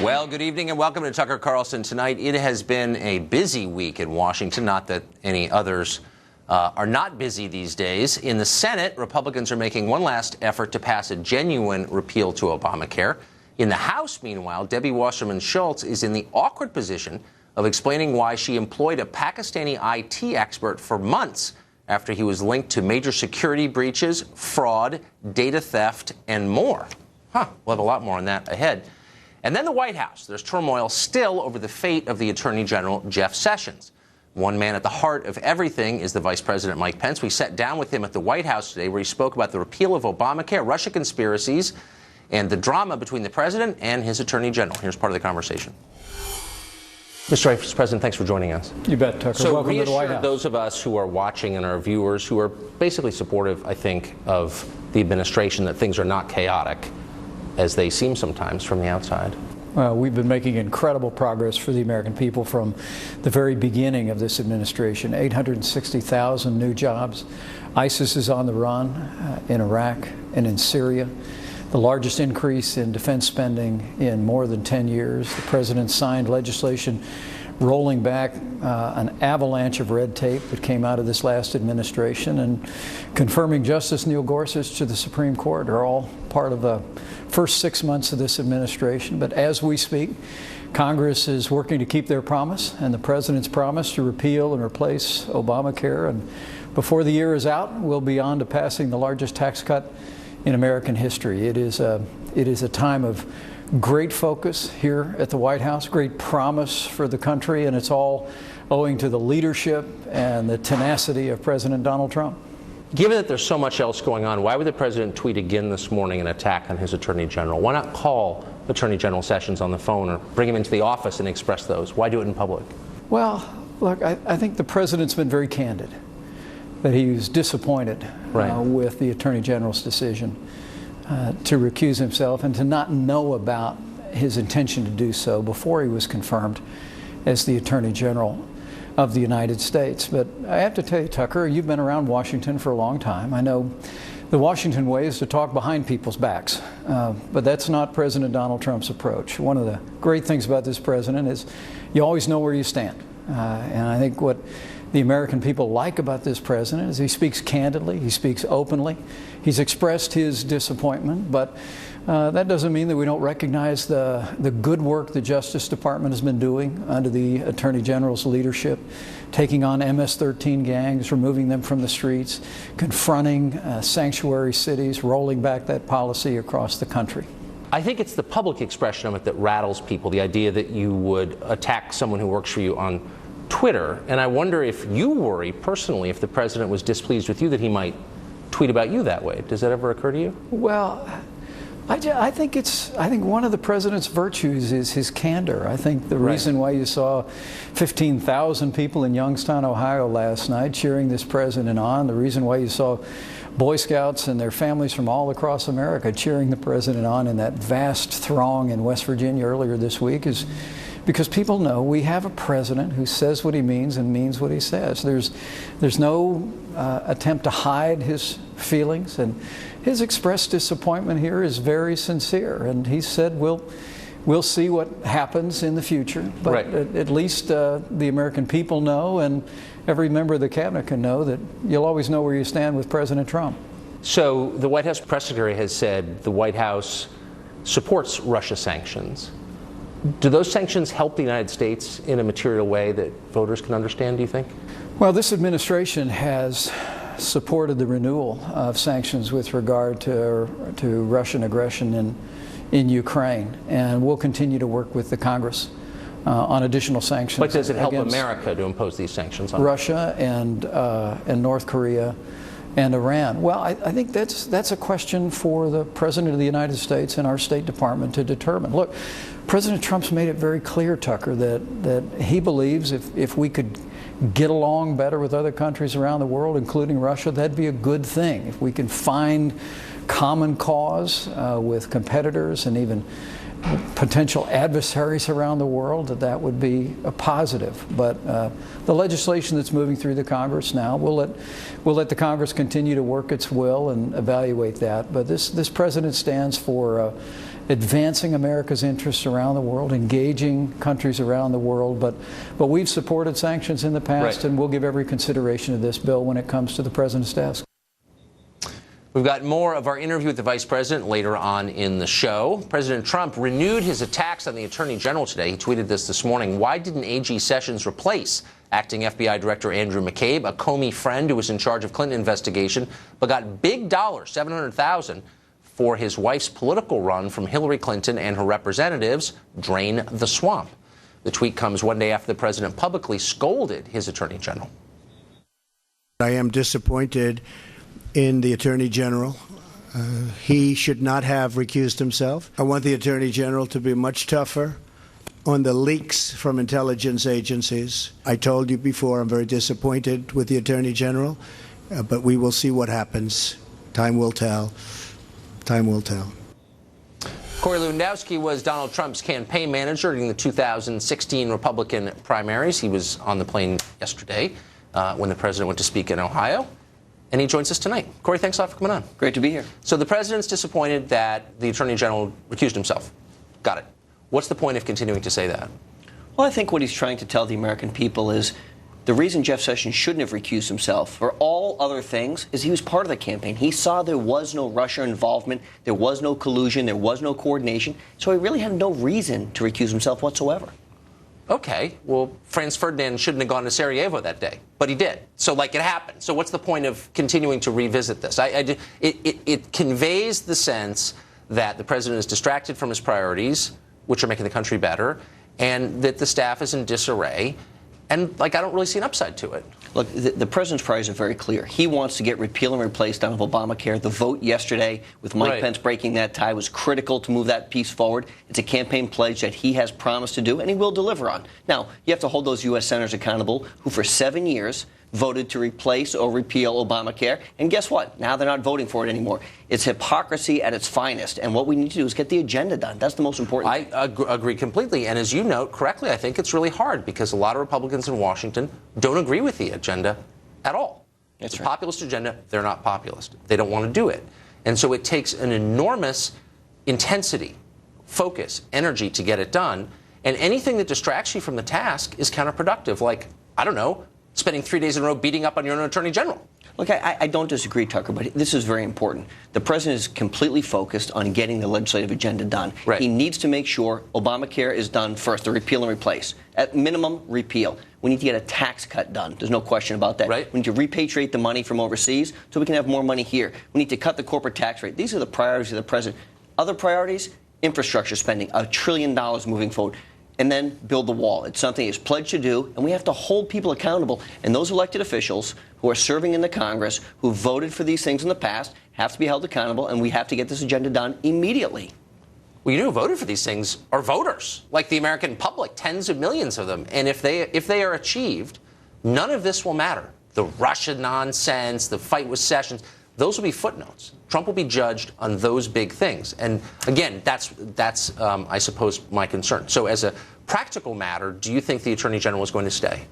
Well, good evening and welcome to Tucker Carlson Tonight. It has been a busy week in Washington, not that any others are not busy these days. In the Senate, Republicans are making one last effort to pass a genuine repeal to Obamacare. In the House, meanwhile, Debbie Wasserman Schultz is in the awkward position of explaining why she employed a Pakistani IT expert for months after he was linked to major security breaches, fraud, data theft, and more. We'll have a lot more on that ahead. And then the White House. There's turmoil still over the fate of the Attorney General, Jeff Sessions. One man at the heart of everything is the Vice President, Mike Pence. We sat down with him at the White House today where he spoke about the repeal of Obamacare, Russia conspiracies, and the drama between the president and his Attorney General. Here's part of the conversation. Mr. Vice President, thanks for joining us. You bet, Tucker. So welcome to the White reassure House. Those of us who are watching and our viewers who are basically supportive, I think, of the administration that things are not chaotic, as they seem sometimes from the outside. Well, we've been making incredible progress for the American people from the very beginning of this administration. 860,000 new jobs. ISIS is on the run in Iraq and in Syria. The largest increase in defense spending in more than 10 years. The president signed legislation rolling back an avalanche of red tape that came out of this last administration, and confirming Justice Neil Gorsuch to the Supreme Court are all part of the first 6 months of this administration. But as we speak, Congress is working to keep their promise and the president's promise to repeal and replace Obamacare. And before the year is out, we'll be on to passing the largest tax cut in American history. It is a time of great focus here at the White House, great promise for the country, and it's all owing to the leadership and the tenacity of President Donald Trump. Given that there's so much else going on, why would the president tweet again this morning an attack on his Attorney General? Why not call Attorney General Sessions on the phone or bring him into the office and express those? Why do it in public? Well, look, I think the president's been very candid that he was disappointed with the Attorney General's decision to recuse himself and to not know about his intention to do so before he was confirmed as the Attorney General of the United States. But I have to tell you, Tucker, you've been around Washington for a long time. I know the Washington way is to talk behind people's backs, but that's not President Donald Trump's approach. One of the great things about this president is you always know where you stand. And I think what the American people like about this president is he speaks candidly, he speaks openly. He's expressed his disappointment, but that doesn't mean that we don't recognize the good work the Justice Department has been doing under the Attorney General's leadership, taking on MS-13 gangs, removing them from the streets, confronting sanctuary cities, rolling back that policy across the country. I think it's the public expression of it that rattles people, the idea that you would attack someone who works for you on Twitter. And I wonder if you worry personally, if the president was displeased with you, that he might tweet about you that way. Does that ever occur to you? Well, I think one of the president's virtues is his candor. I think the reason why you saw 15,000 people in Youngstown, Ohio last night cheering this president on, the reason why you saw Boy Scouts and their families from all across America cheering the president on in that vast throng in West Virginia earlier this week is because people know we have a president who says what he means and means what he says. There's no attempt to hide his feelings, and his expressed disappointment here is very sincere. And he said, we'll see what happens in the future, but at least the American people know, and every member of the cabinet can know that you'll always know where you stand with President Trump. So the White House press secretary has said the White House supports Russia sanctions. Do those sanctions help the United States in a material way that voters can understand, do you think? Well, this administration has supported the renewal of sanctions with regard to Russian aggression in Ukraine, and we'll continue to work with the Congress on additional sanctions. But does it help America to impose these sanctions on Russia and North Korea and Iran? Well, I think that's a question for the President of the United States and our State Department to determine. Look, President Trump's made it very clear, Tucker, that he believes if we could get along better with other countries around the world, including Russia, that'd be a good thing. If we can find common cause with competitors and even potential adversaries around the world, that would be a positive. But the legislation that's moving through the Congress now, we'll let the Congress continue to work its will and evaluate that. But this president stands for advancing America's interests around the world, engaging countries around the world. But we've supported sanctions in the past, and we'll give every consideration to this bill when it comes to the President's desk. We've got more of our interview with the Vice President later on in the show. President Trump renewed his attacks on the Attorney General today. He tweeted this morning. Why didn't AG Sessions replace acting FBI Director Andrew McCabe, a Comey friend who was in charge of Clinton investigation, but got big dollars, $700,000, for his wife's political run from Hillary Clinton and her representatives? Drain the swamp. The tweet comes one day after the president publicly scolded his Attorney General. I am disappointed in the Attorney General. He should not have recused himself. I want the Attorney General to be much tougher on the leaks from intelligence agencies. I told you before, I'm very disappointed with the Attorney General, but we will see what happens. Time will tell. Time will tell. Corey Lewandowski was Donald Trump's campaign manager during the 2016 Republican primaries. He was on the plane yesterday when the president went to speak in Ohio. And he joins us tonight. Corey, thanks a lot for coming on. Great to be here. So the president's disappointed that the Attorney General recused himself. Got it. What's the point of continuing to say that? Well, I think what he's trying to tell the American people is the reason Jeff Sessions shouldn't have recused himself for all other things is he was part of the campaign. He saw there was no Russia involvement, there was no collusion, there was no coordination, so he really had no reason to recuse himself whatsoever. Okay, well, Franz Ferdinand shouldn't have gone to Sarajevo that day, but he did. So, it happened. So what's the point of continuing to revisit this? It conveys the sense that the president is distracted from his priorities, which are making the country better, and that the staff is in disarray. And, I don't really see an upside to it. Look, the president's priorities are very clear. He wants to get repeal and replace down of Obamacare. The vote yesterday with Mike Pence breaking that tie was critical to move that piece forward. It's a campaign pledge that he has promised to do, and he will deliver on. Now, you have to hold those U.S. senators accountable who for 7 years voted to replace or repeal Obamacare. And guess what? Now they're not voting for it anymore. It's hypocrisy at its finest. And what we need to do is get the agenda done. That's the most important thing. I agree completely. And as you note correctly, I think it's really hard because a lot of Republicans in Washington don't agree with the agenda at all. It's a populist agenda. They're not populist. They don't want to do it. And so it takes an enormous intensity, focus, energy to get it done. And anything that distracts you from the task is counterproductive. I don't know, spending 3 days in a row beating up on your own Attorney General. Look, I don't disagree, Tucker, but this is very important. The president is completely focused on getting the legislative agenda done. Right. He needs to make sure Obamacare is done first, the repeal and replace. At minimum, repeal. We need to get a tax cut done. There's no question about that. Right. We need to repatriate the money from overseas so we can have more money here. We need to cut the corporate tax rate. These are the priorities of the president. Other priorities, infrastructure spending, $1 trillion moving forward. And then build the wall. It's something he's pledged to do, and we have to hold people accountable. And those elected officials who are serving in the Congress, who voted for these things in the past, have to be held accountable, and we have to get this agenda done immediately. Well, you know who voted for these things are voters, like the American public, tens of millions of them. And if they are achieved, none of this will matter. The Russia nonsense, the fight with Sessions, those will be footnotes. Trump will be judged on those big things. And again, that's I suppose, my concern. So as a practical matter, do you think the Attorney General is going to stay?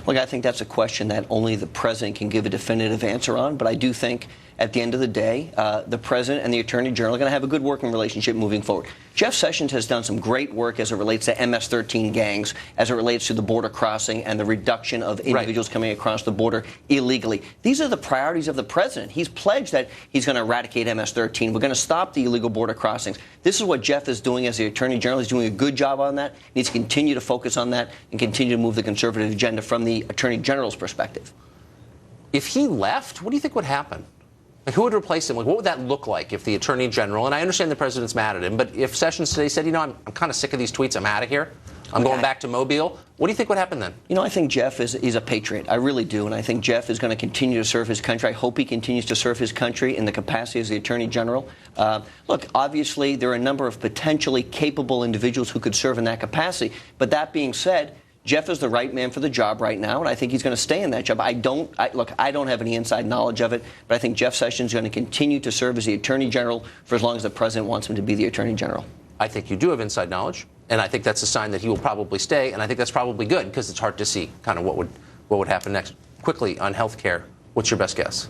Look, I think that's a question that only the president can give a definitive answer on. But I do think at the end of the day, the president and the Attorney General are going to have a good working relationship moving forward. Jeff Sessions has done some great work as it relates to MS-13 gangs, as it relates to the border crossing and the reduction of individuals coming across the border illegally. These are the priorities of the president. He's pledged that he's going to eradicate MS-13. We're going to stop the illegal border crossings. This is what Jeff is doing as the Attorney General. He's doing a good job on that. He needs to continue to focus on that and continue to move the conservative agenda from the Attorney General's perspective. If he left, what do you think would happen? Who would replace him? What would that look like if the Attorney General, and I understand the president's mad at him, but if Sessions today said, I'm kind of sick of these tweets, I'm out of here, I'm going back to Mobile, what do you think would happen then? I think Jeff is a patriot. I really do. And I think Jeff is going to continue to serve his country. I hope he continues to serve his country in the capacity as the Attorney General. Look, obviously, there are a number of potentially capable individuals who could serve in that capacity. But that being said, Jeff is the right man for the job right now, and I think he's going to stay in that job. I don't have any inside knowledge of it, but I think Jeff Sessions is going to continue to serve as the Attorney General for as long as the president wants him to be the Attorney General. I think you do have inside knowledge, and I think that's a sign that he will probably stay, and I think that's probably good because it's hard to see kind of what would happen next. Quickly on health care, what's your best guess?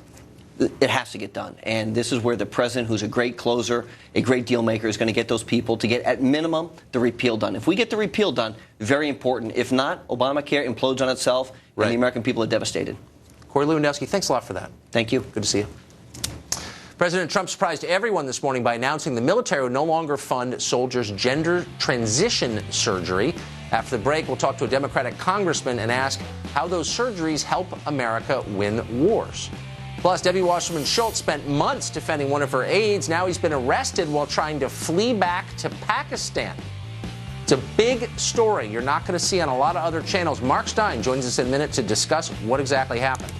it has to get done. And this is where the president, who's a great closer, a great deal maker, is going to get those people to get, at minimum, the repeal done. If we get the repeal done, very important. If not, Obamacare implodes on itself, and the American people are devastated. Corey Lewandowski, thanks a lot for that. Thank you. Good to see you. President Trump surprised everyone this morning by announcing the military will no longer fund soldiers' gender transition surgery. After the break, we'll talk to a Democratic congressman and ask how those surgeries help America win wars. Plus, Debbie Wasserman Schultz spent months defending one of her aides. Now he's been arrested while trying to flee back to Pakistan. It's a big story you're not going to see on a lot of other channels. Mark Stein joins us in a minute to discuss what exactly happened.